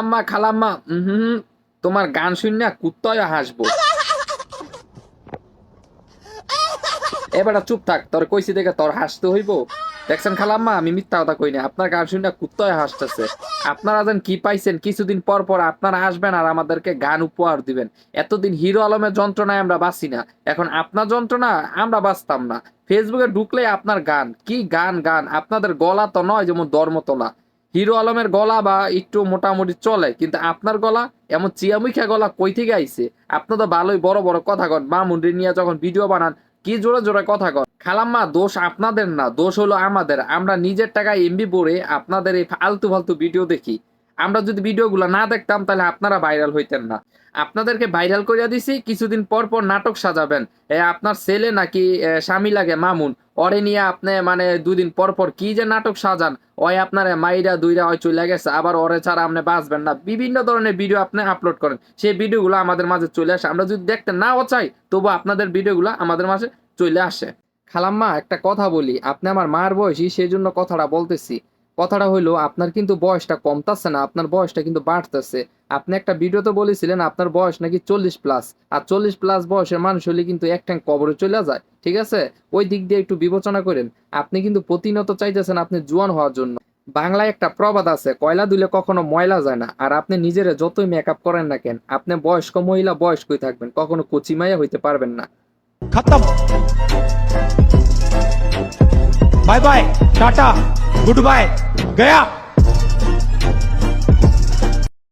খালাম্মা খালাম্মা তোমার গান শুনে কুত্তায় হাসবো। এবারে চুপ থাক, তোর কইছি দেখে তোর হাসতে হইব। দেখছেন খালাম্মা, আমি মিথ্যা কথা কই না, আপনার গান শুনে কুত্তায় হাসতেছে। আপনারা যেন কি পাইছেন, কিছুদিন পর পর আপনারা আসবেন আর আমাদেরকে গান উপহার দিবেন। এতদিন হিরো আলমের যন্ত্রণায় আমরা বাঁচি না, এখন আপনার যন্ত্রণা আমরা বাঁচতাম না। ফেসবুকে ঢুকলেই আপনার গান, কি গান গান, আপনাদের গলা তো নয় যেমন ধর্মতলা। হিরো আলমের গলা বা একটু মোটামুটি চলে, কিন্তু আপনার গলা এমন চিয়ামুখা গলা কই থেকে আইছে? আপনি তো ভালোই বড় বড় কথা কন, মামুনরে নিয়ে যখন ভিডিও বানান কি জোরে জোরে কথা কন। খালাম্মা, দোষ আপনাদের না, দোষ হলো আমাদের। আমরা নিজের টাকায় এমবি ভরে আপনাদের এই ফালতু ফালতু ভিডিও দেখি। আমরা যদি ভিডিওগুলো না দেখতাম তাহলে আপনারা ভাইরাল হইতেন না। আপনাদেরকে ভাইরাল করিয়া দিছি, কিছুদিন পর পর নাটক সাজাবেন। আপনার ছেলে নাকি স্বামী লাগে মামুন, ওরে নিয়ে আপনি মানে দুদিন পর পর কি যে নাটক সাজান। ওই আপনার মাইরা দুইরা ওই চলে গেছে, আবার ওরে ছাড়া আপনি বাঁচবেন না, বিভিন্ন ধরনের ভিডিও আপনি আপলোড করেন। সেই ভিডিওগুলো আমাদের মাঝে চলে আসে, আমরা যদি দেখতে নাও চাই তবু আপনাদের ভিডিওগুলো আমাদের মাঝে চলে আসে। খালাম্মা, একটা কথা বলি, আপনি আমার মার বয়সী, সেই জন্য কথাটা বলতেছি। কথাটা হইলো, আপনার কিন্তু বয়সটা কমতাছে না, আপনার বয়সটা কিন্তু বাড়তেছে। আপনি একটা ভিডিওতে বলেছিলেন আপনার বয়স নাকি 40+, আর 40+ বয়সের মানুষ হলে কিন্তু এক ট্যাঙ্ক কবরে চলে যায়। ঠিক আছে, ওই দিক দিয়ে একটু বিবেচনা করেন। আপনি কিন্তু প্রতিনিয়ত চাইতেছেন আপনি জোয়ান হওয়ার জন্য। বাংলায় একটা প্রবাদ আছে, কয়লা দিলে কখনো ময়লা যায় না। আর আপনি নিজেরে যতই মেকআপ করেন না কেন, আপনি বয়স্ক মহিলা বয়স্কই থাকবেন, কখনো কচি মাইয়া হইতে পারবেন না। खत्म। Bye bye, tata, goodbye, गया।